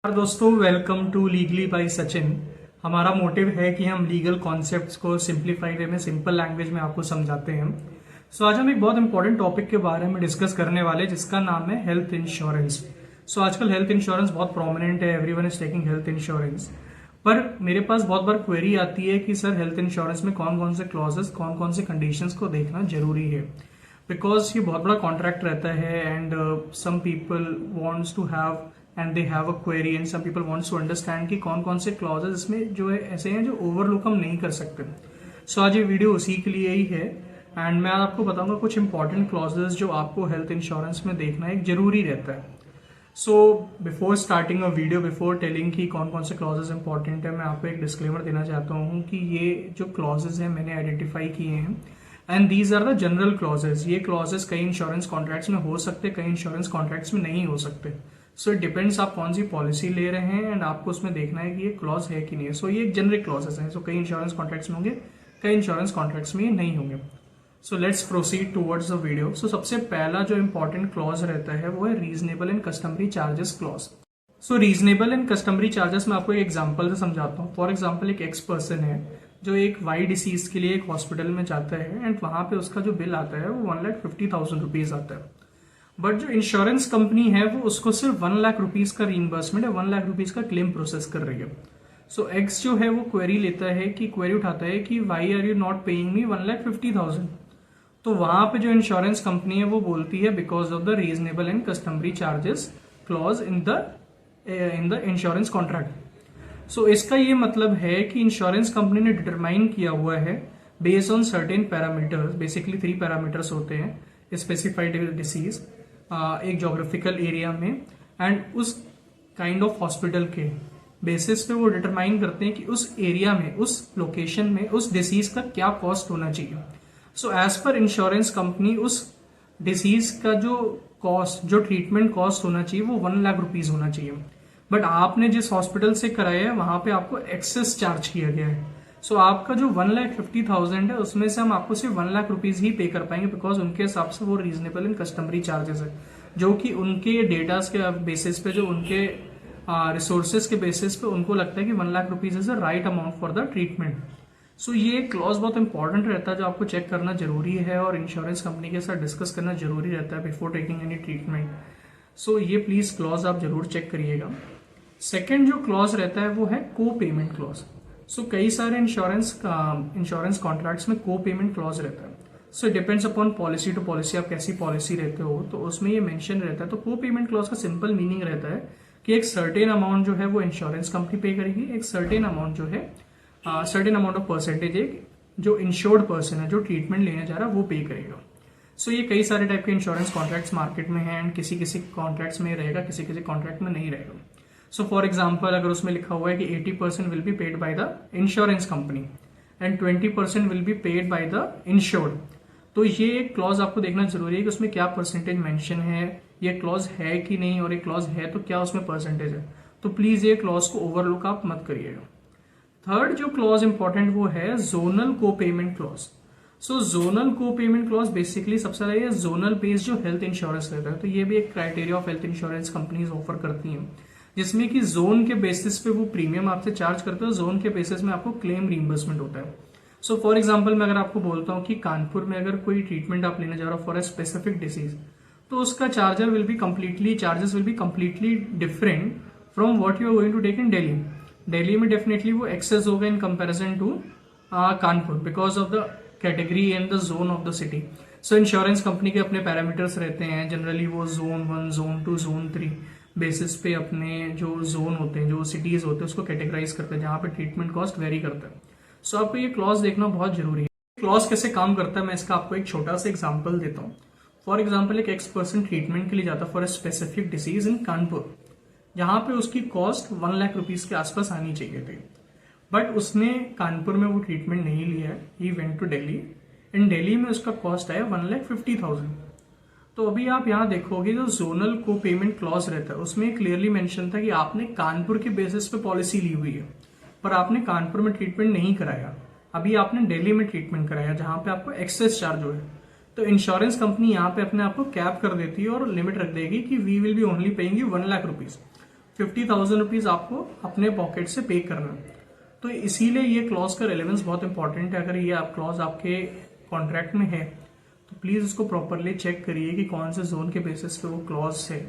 नमस्कार दोस्तों, welcome to legally by Sachin. हमारा मोटिव है कि हम लीगल कॉन्सेप्ट्स को सिंप्लीफाइड वे में सिंपल लैंग्वेज में आपको समझाते हैं। आज हम एक बहुत इंपॉर्टेंट टॉपिक के बारे में डिस्कस करने वाले जिसका नाम है हेल्थ इंश्योरेंस। आजकल हेल्थ इंश्योरेंस बहुत प्रोमिनेंट है, everyone is taking health insurance. पर मेरे पास बहुत बार क्वेरी आती है कि सर हेल्थ इंश्योरेंस में कौन कौन से क्लॉजेस, कौन कौन से कंडीशंस को देखना जरूरी है, बिकॉज ये बहुत बड़ा कॉन्ट्रैक्ट रहता है and some people wants to have and they have a query and some people wants to understand कि कौन कौन से क्लॉजेस इसमें जो है ऐसे हैं जो ओवरलुक हम नहीं कर सकते। आज ये वीडियो उसी के लिए ही है एंड मैं आपको बताऊंगा कुछ इंपॉर्टेंट क्लॉजेस जो आपको हेल्थ इंश्योरेंस में देखना एक जरूरी रहता है। Before starting a video, before telling कि कौन कौन से क्लॉजेस इंपॉर्टेंट है, मैं आपको एक डिस्क्लेमर देना चाहता हूँ कि ये जो क्लॉजेस हैं मैंने आइडेंटिफाई किए हैं and these are the general clauses. ये क्लॉजेस कई इंश्योरेंस कॉन्ट्रैक्ट्स में हो सकते, कई इंश्योरेंस कॉन्ट्रैक्ट्स में नहीं हो सकते। इट डिपेंड्स आप कौन सी पॉलिसी ले रहे हैं एंड आपको उसमें देखना है कि ये क्लॉज है कि नहीं है। ये एक जनरिक क्लॉजेस हैं। कई इंश्योरेंस कॉन्ट्रैक्ट्स में होंगे, कई इंश्योरेंस कॉन्ट्रैक्ट्स में ये नहीं होंगे। Let's proceed towards the video. सबसे पहला जो इंपॉर्टेंट क्लॉज रहता है वो है reasonable and customary charges clause. Reasonable and customary charges मैं आपको एक एग्जांपल से समझाता हूँ। फॉर एग्जांपल, एक एक्स पर्सन है जो एक वाई डिसीज के लिए एक हॉस्पिटल में जाता है एंड वहां पे उसका जो बिल आता है वो 1,50,000 रुपीज आता है। बट जो इंश्योरेंस कंपनी है वो उसको सिर्फ 1 लाख रुपीज का रीइंबर्समेंट है, 1 लाख रुपीज का क्लेम प्रोसेस कर रही है। एक्स जो है वो क्वेरी लेता है कि क्वेरी उठाता है कि why are you not paying me 1,50,000। तो वहां पे जो इंश्योरेंस कंपनी है वो बोलती है because of the reasonable and customary charges clause in the insurance contract. इसका ये मतलब है कि इंश्योरेंस कंपनी ने डिटरमाइन किया हुआ है based on certain parameters, basically 3 parameters होते हैं, स्पेसिफाइड डिसीज, एक जोग्राफिकल एरिया में एंड उस काइंड ऑफ हॉस्पिटल के बेसिस पे वो डिटरमाइन करते हैं कि उस एरिया में, उस लोकेशन में उस डिसीज का क्या कॉस्ट होना चाहिए। एज पर इंश्योरेंस कंपनी उस डिसीज का जो कॉस्ट, जो ट्रीटमेंट कॉस्ट होना चाहिए वो 1 लाख रुपीज होना चाहिए। बट आपने जिस हॉस्पिटल से कराया है वहां पे आपको एक्सेस चार्ज किया गया है। आपका जो 1,50,000 है उसमें से हम आपको सिर्फ 1 लाख रुपीज ही पे कर पाएंगे बिकॉज उनके हिसाब से वो रीजनेबल एंड कस्टमरी चार्जेस है, जो कि उनके डेटास के बेसिस पे, जो उनके रिसोर्सेज के बेसिस पे उनको लगता है कि 1 lakh rupees is the right amount for the treatment. ये क्लॉज बहुत इंपॉर्टेंट रहता है जो आपको चेक करना जरूरी है और इंश्योरेंस कंपनी के साथ डिस्कस करना जरूरी रहता है बिफोर टेकिंग एनी ट्रीटमेंट। ये प्लीज क्लॉज आप जरूर चेक करिएगा। सेकेंड जो क्लॉज रहता है वो है को पेमेंट क्लॉज। कई सारे इंश्योरेंस कॉन्ट्रैक्ट्स में को पेमेंट क्लॉज रहता है। Depends upon policy to policy, आप कैसी पॉलिसी रहते हो तो उसमें ये मेंशन रहता है। तो को पेमेंट क्लॉज का सिंपल मीनिंग रहता है कि एक सर्टेन अमाउंट जो है वो इंश्योरेंस कंपनी पे करेगी, एक सर्टेन अमाउंट जो है, सर्टेन अमाउंट ऑफ परसेंटेज एक जो इंश्योर्ड पर्सन है जो ट्रीटमेंट लेने जा रहा है वो पे करेगा। ये कई सारे टाइप के इंश्योरेंस कॉन्ट्रैक्ट्स मार्केट में है एंड किसी किसी कॉन्ट्रैक्ट्स में रहेगा, किसी किसी कॉन्ट्रैक्ट में नहीं रहेगा। फॉर एग्जाम्पल, अगर उसमें लिखा हुआ है कि 80% will be paid by the insurance company and 20% will be paid by the insured, तो ये क्लॉज आपको देखना जरूरी है कि उसमें क्या परसेंटेज मेंशन है, ये क्लॉज है कि नहीं, और ये क्लॉज है तो क्या उसमें परसेंटेज है। तो प्लीज ये क्लॉज को ओवरलुक आप मत करिएगा। थर्ड जो क्लॉज इंपॉर्टेंट वो है जोनल को पेमेंट क्लॉज। जोनल को पेमेंट क्लॉज बेसिकली सबसे पहले ये जोनल बेस्ड जो हेल्थ इंश्योरेंस रहता है, तो ये भी एक criteria of health insurance companies offer करती हैं जिसमें कि जोन के बेसिस पे वो प्रीमियम आपसे चार्ज करते हो, जोन के बेसिस में आपको क्लेम रीइंबर्समेंट होता है। फॉर एग्जांपल, मैं अगर आपको बोलता हूँ कि कानपुर में अगर कोई ट्रीटमेंट आप लेने जा रहे हो फॉर ए स्पेसिफिक डिसीज, तो उसका charges will be completely different from what you are going to take in Delhi. Delhi में डेफिनेटली वो एक्सेस होगा in comparison to Kanpur because of the category and the zone of the city. Insurance company के अपने parameters रहते हैं, generally वो zone 1, zone 2, zone 3 basis पे अपने जो जोन होते हैं, जो सिटीज होते हैं उसको कैटेगराइज करते हैं जहां पे ट्रीटमेंट कॉस्ट वेरी करता है। आपको ये क्लॉज देखना बहुत जरूरी है। क्लॉज कैसे काम करता है मैं इसका आपको एक छोटा सा एग्जांपल देता हूँ। फॉर एग्जांपल, एक एक्स पर्सन ट्रीटमेंट के लिए जाता है फॉर ए स्पेसिफिक डिसीज इन कानपुर, जहां पे उसकी कॉस्ट 1 लाख रुपीज के आसपास आनी चाहिए थी, बट उसने कानपुर में वो ट्रीटमेंट नहीं लिया है। ही वेंट टू दिल्ली, इन दिल्ली में उसका कॉस्ट आया 1,50,000। तो अभी आप यहाँ देखोगे जो जोनल को पेमेंट क्लॉज रहता है उसमें क्लियरली मेंशन था कि आपने कानपुर के बेसिस पे पॉलिसी ली हुई है पर आपने कानपुर में ट्रीटमेंट नहीं कराया, अभी आपने दिल्ली में ट्रीटमेंट कराया जहां पे आपको एक्सेस चार्ज हो है। तो इंश्योरेंस कंपनी यहाँ पे अपने आप को कैप कर देती है और लिमिट रख देगी कि we will be only paying you 1 lakh rupees. 50,000 rupees आपको अपने पॉकेट से पे करना है। तो इसीलिए ये क्लॉज का रेलेवेंस बहुत इंपॉर्टेंट है। अगर ये आप क्लॉज आपके कॉन्ट्रैक्ट में है तो प्लीज उसको प्रॉपरली चेक करिए कि कौन से जोन के बेसिस पे वो क्लॉज है,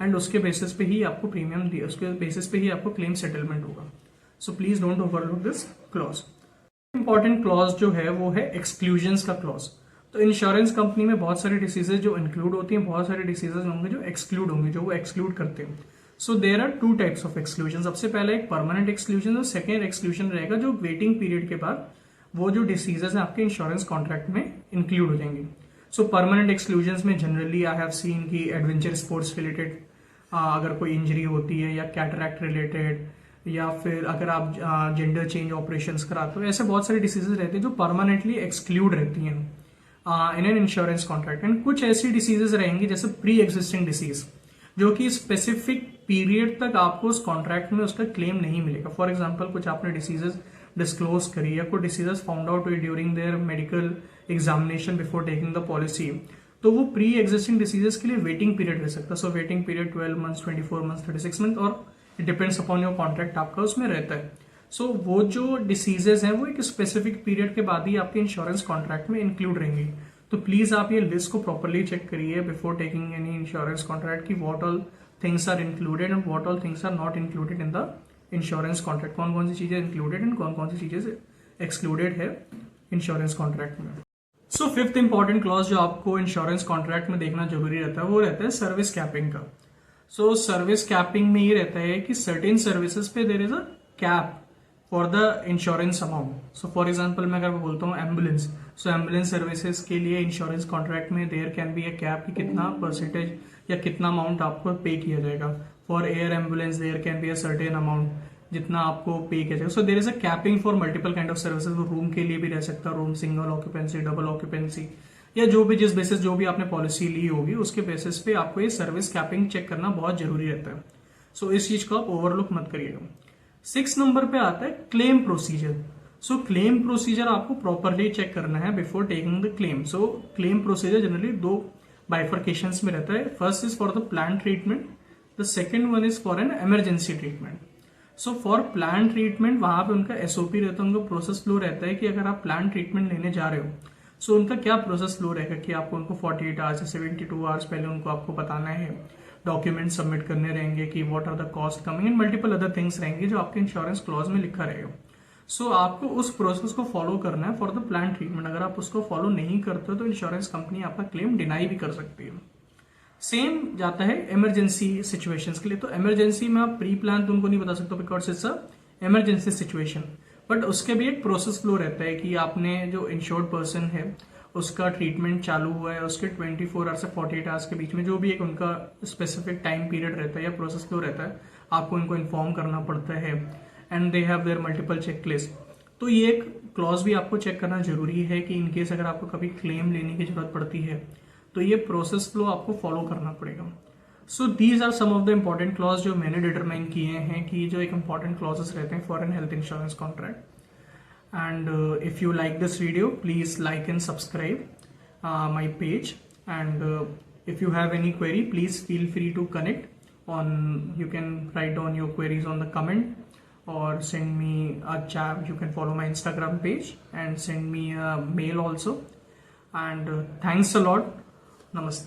एंड उसके बेसिस पे ही आपको प्रीमियम दिया, उसके बेसिस पे ही आपको क्लेम सेटलमेंट होगा। So please don't overlook this clause. Important clause जो है वो है एक्सक्लूजन्स का क्लॉज। तो इंश्योरेंस कंपनी में बहुत सारी डिसीजेज जो इंक्लूड होती हैं, बहुत सारे डिसीजेज होंगे जो एक्सक्लूड होंगे, जो वो एक्सक्लूड करते हैं। So there are two types of exclusion. सबसे पहले एक परमानेंट एक्सक्लूजन और सेकेंड एक्सक्लूजन रहेगा जो वेटिंग पीरियड के बाद वो जो डिसीजेज है आपके इंश्योरेंस कॉन्ट्रैक्ट में इंक्लूड हो जाएंगे। सो परमानेंट एक्सक्लूजन में जनरली आई हैव सीन की एडवेंचर स्पोर्ट्स रिलेटेड अगर कोई इंजरी होती है, या कैटरैक्ट रिलेटेड, या फिर अगर आप जेंडर चेंज ऑपरेशंस कराते हो, ऐसे बहुत सारी डिसीजेज रहते हैं जो परमानेंटली एक्सक्लूड रहती हैं in an insurance contract. And कुछ ऐसी डिसीजेज रहेंगी जैसे प्री एग्जिस्टिंग डिसीज, जो कि स्पेसिफिक पीरियड तक आपको उस कॉन्ट्रैक्ट में उसका क्लेम नहीं मिलेगा। फॉर एग्जाम्पल कुछ आपने डिसीजेज डिस्क्लोज करी या कोई डिसीजेज फाउंड आउट हुई during their medical examination before taking the policy, तो वो प्री एग्जिस्टिंग डिसीजेस के लिए वेटिंग पीरियड रह सकता है। So waiting period 12 months, 24 months, 36 month, और it depends upon your contract आपका उसमें रहता है। सो वो जो डिसीजेज हैं वो एक स्पेसिफिक पीरियड के बाद ही आपके इंश्योरेंस कॉन्ट्रैक्ट में इंक्लूड रहेंगी। तो प्लीज आप ये लिस्ट को प्रॉपरली चेक करिए before taking any insurance contract की what all things are included and what all things are not included in the insurance contract. कौन कौन सी चीजें इंक्लूडेड एंड कौन कौन सी चीजें एक्सक्लूडेड है इंश्योरेंस कॉन्ट्रैक्ट में। सो फिफ्थ इंपॉर्टेंट क्लॉज जो आपको इंश्योरेंस कॉन्ट्रैक्ट में देखना जरूरी रहता है वो रहता है सर्विस कैपिंग का। सो सर्विस कैपिंग में ये रहता है कि सर्टेन सर्विसेज पे there is a cap for the insurance amount. So for example मैं अगर बोलता हूँ एम्बुलेंस, सो एम्बुलेंस सर्विसेज के लिए इंश्योरेंस कॉन्ट्रैक्ट में there can be a cap कि कितना परसेंटेज या कितना अमाउंट आपको पे किया जाएगा। For air ambulance there can be a certain amount जितना आपको पे किया जाएगा। So there is a capping for multiple kind of services. Room के लिए भी रह सकता है, room single occupancy, double occupancy, या जो भी जिस बेसिस जो भी आपने पॉलिसी ली होगी उसके बेसिस पे आपको ये सर्विस कैपिंग चेक करना बहुत जरूरी रहता है। सो इस चीज को आप ओवरलुक मत करिएगा। 6 नंबर पे आता है क्लेम प्रोसीजर। सो क्लेम प्रोसीजर आपको प्रॉपरली चेक करना है before taking the claim. So claim procedure generally दो बाइफर्केशंस में रहता है। First is for the plan treatment, the second one is for an emergency treatment. So for plan treatment वहां पे उनका एसओपी रहता है, उनका प्रोसेस फ्लो रहता है कि अगर आप प्लान ट्रीटमेंट लेने जा रहे हो सो उनका क्या प्रोसेस फ्लो रहेगा कि आपको उनको 48 आवर्स या 72 आवर्स पहले उनको आपको बताना है, डॉक्यूमेंट सबमिट करने रहेंगे कि what are the cost coming, and multiple other things रहेंगे जो आपके इंश्योरेंस क्लॉज में लिखा रहेगा। सो आपको उस प्रोसेस को फॉलो करना है फॉर द प्लान ट्रीटमेंट। अगर आप उसको फॉलो नहीं करते हो तो इंश्योरेंस कंपनी आपका क्लेम डिनाई भी कर सकती है। सेम जाता है इमरजेंसी सिचुएशंस के लिए। तो इमरजेंसी में आप प्री प्लान तो उनको नहीं बता सकते because it's a emergency situation, but उसके भी एक प्रोसेस फ्लो रहता है कि आपने जो इंश्योर्ड पर्सन है उसका ट्रीटमेंट चालू हुआ है, उसके 24 आवर्स से 48 आवर्स के बीच में जो भी एक उनका स्पेसिफिक टाइम पीरियड रहता है या प्रोसेस फ्लो रहता है, आपको उनको इन्फॉर्म करना पड़ता है, and they have their multiple checklist. तो ये एक क्लॉज भी आपको चेक करना जरूरी है कि इनकेस अगर आपको कभी क्लेम लेने की जरूरत पड़ती है तो ये प्रोसेस फ्लो आपको फॉलो करना पड़ेगा। So these are some of the important clause जो मैंने डिटरमाइन किए हैं कि जो एक इंपॉर्टेंट क्लॉजेस रहते हैं for an health insurance contract. And if you like this video, please like and subscribe my page, and if you have any query, please feel free to connect on, you can write down your queries on the comment or send me a chat. You can follow my Instagram page and send me a mail also, and thanks a lot. Namaste.